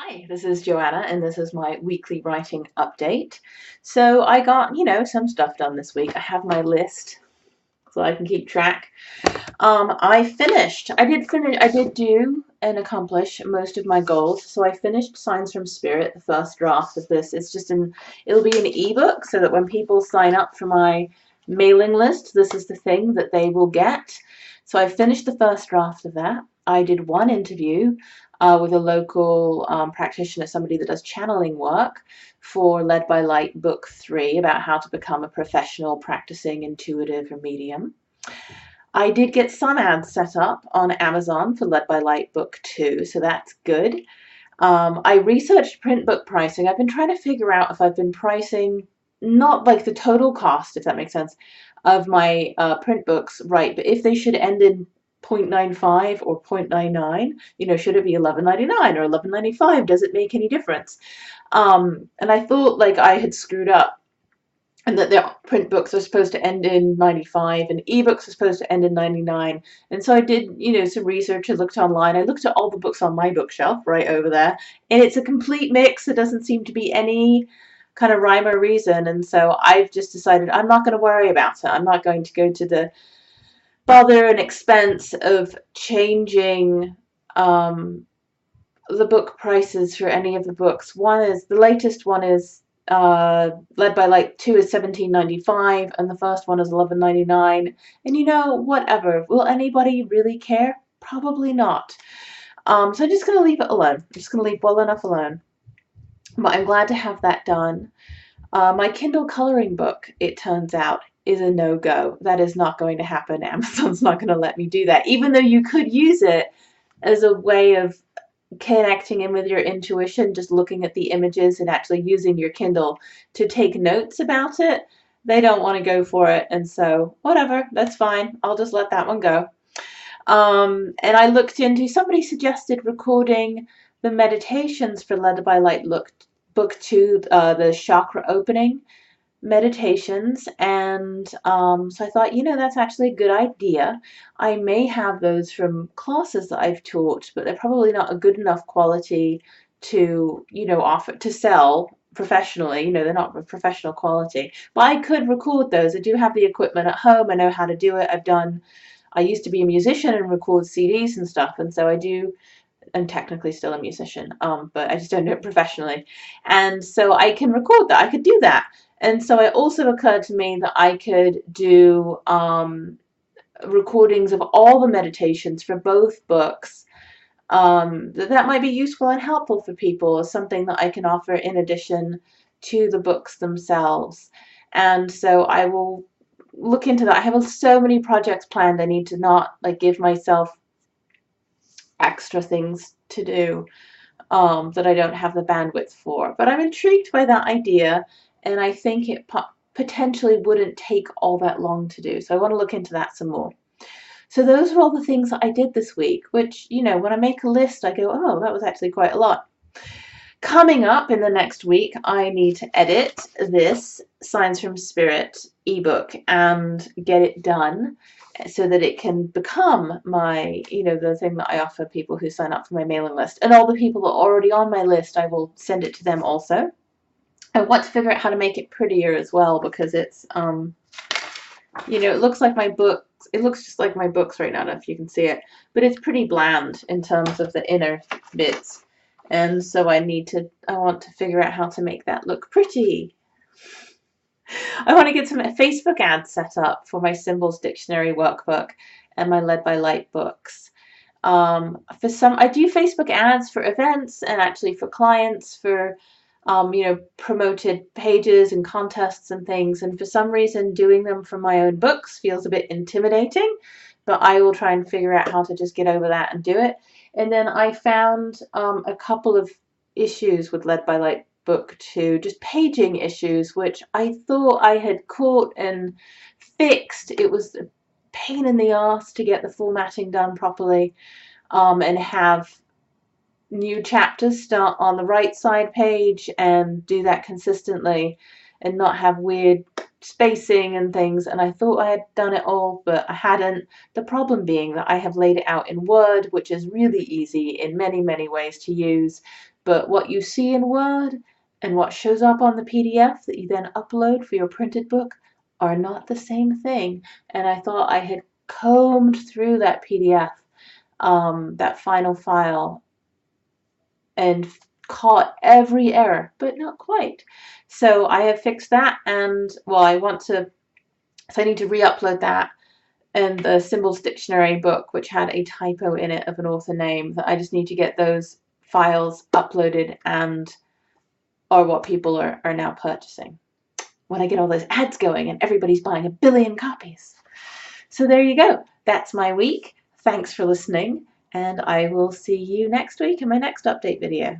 Hi, this is Joanna, and this is my weekly writing update. So I got, some stuff done this week. I have my list so I can keep track. I did do and accomplish most of my goals. So I finished Signs from Spirit, the first draft of this. It'll be an ebook so that when people sign up for my mailing list, this is the thing that they will get. So I finished the first draft of that. I did one interview with a local practitioner, somebody that does channeling work for Led by Light Book 3 about how to become a professional practicing intuitive or medium. I did get some ads set up on Amazon for Led by Light Book 2, so that's good. I researched print book pricing. I've been trying to figure out if I've been pricing not like the total cost, if that makes sense, of my print books right, but if they should end in 0.95 or 0.99, should it be 11.99 or 11.95? Does it make any difference? And I thought like I had screwed up and that the print books are supposed to end in 95 and ebooks are supposed to end in 99. And so I did, some research. I looked online. I looked at all the books on my bookshelf right over there, and it's a complete mix. There doesn't seem to be any kind of rhyme or reason. And so I've just decided I'm not going to worry about it. I'm not going to go to the bother and expense of changing the book prices for any of the books. The latest one is Led by Light 2 is $17.95 and the first one is $11.99. And whatever. Will anybody really care? Probably not. So I'm just going to leave it alone. I'm just going to leave well enough alone. But I'm glad to have that done. My Kindle coloring book, it turns out, is a no-go. That is not going to happen. Amazon's not going to let me do that. Even though you could use it as a way of connecting in with your intuition, just looking at the images and actually using your Kindle to take notes about it, they don't want to go for it. And so whatever, that's fine. I'll just let that one go. And I looked into, somebody suggested recording the meditations for Led by Light Book 2, the chakra opening meditations, and so I thought, that's actually a good idea. I may have those from classes that I've taught, but they're probably not a good enough quality to, offer to sell professionally. They're not professional quality, but I could record those. I do have the equipment at home. I know how to do it. I used to be a musician and record CDs and stuff, and so I'm technically still a musician, but I just don't do it professionally. And so I can record that. I could do that. And so it also occurred to me that I could do recordings of all the meditations for both books. That might be useful and helpful for people as something that I can offer in addition to the books themselves. And so I will look into that. I have so many projects planned. I need to not give myself extra things to do that I don't have the bandwidth for. But I'm intrigued by that idea, and I think it potentially wouldn't take all that long to do. So I want to look into that some more. So those are all the things that I did this week, which, when I make a list, I go, oh, that was actually quite a lot. Coming up in the next week, I need to edit this Signs from Spirit ebook and get it done so that it can become my, the thing that I offer people who sign up for my mailing list. And all the people that are already on my list, I will send it to them also. I want to figure out how to make it prettier as well, because it's, it looks like my books. It looks just like my books right now, I don't know if you can see it, but it's pretty bland in terms of the inner bits. And so I want to figure out how to make that look pretty. I want to get some Facebook ads set up for my Symbols Dictionary workbook and my Led by Light books. I do Facebook ads for events and actually for clients for, promoted pages and contests and things. And for some reason, doing them for my own books feels a bit intimidating, but I will try and figure out how to just get over that and do it. And then I found a couple of issues with Led by Light Book 2, just paging issues, which I thought I had caught and fixed. It was a pain in the ass to get the formatting done properly and have new chapters start on the right side page and do that consistently and not have weird spacing and things. And I thought I had done it all, but I hadn't. The problem being that I have laid it out in Word, which is really easy in many, many ways to use, but what you see in Word and what shows up on the PDF that you then upload for your printed book are not the same thing. And I thought I had combed through that PDF, that final file, and caught every error, but not quite. So I have fixed that, and well, so I need to re-upload that and the Symbols Dictionary book, which had a typo in it of an author name. That I just need to get those files uploaded and are what people are now purchasing when I get all those ads going and everybody's buying 1 billion copies. So there you go. That's my week. Thanks for listening, and I will see you next week in my next update video.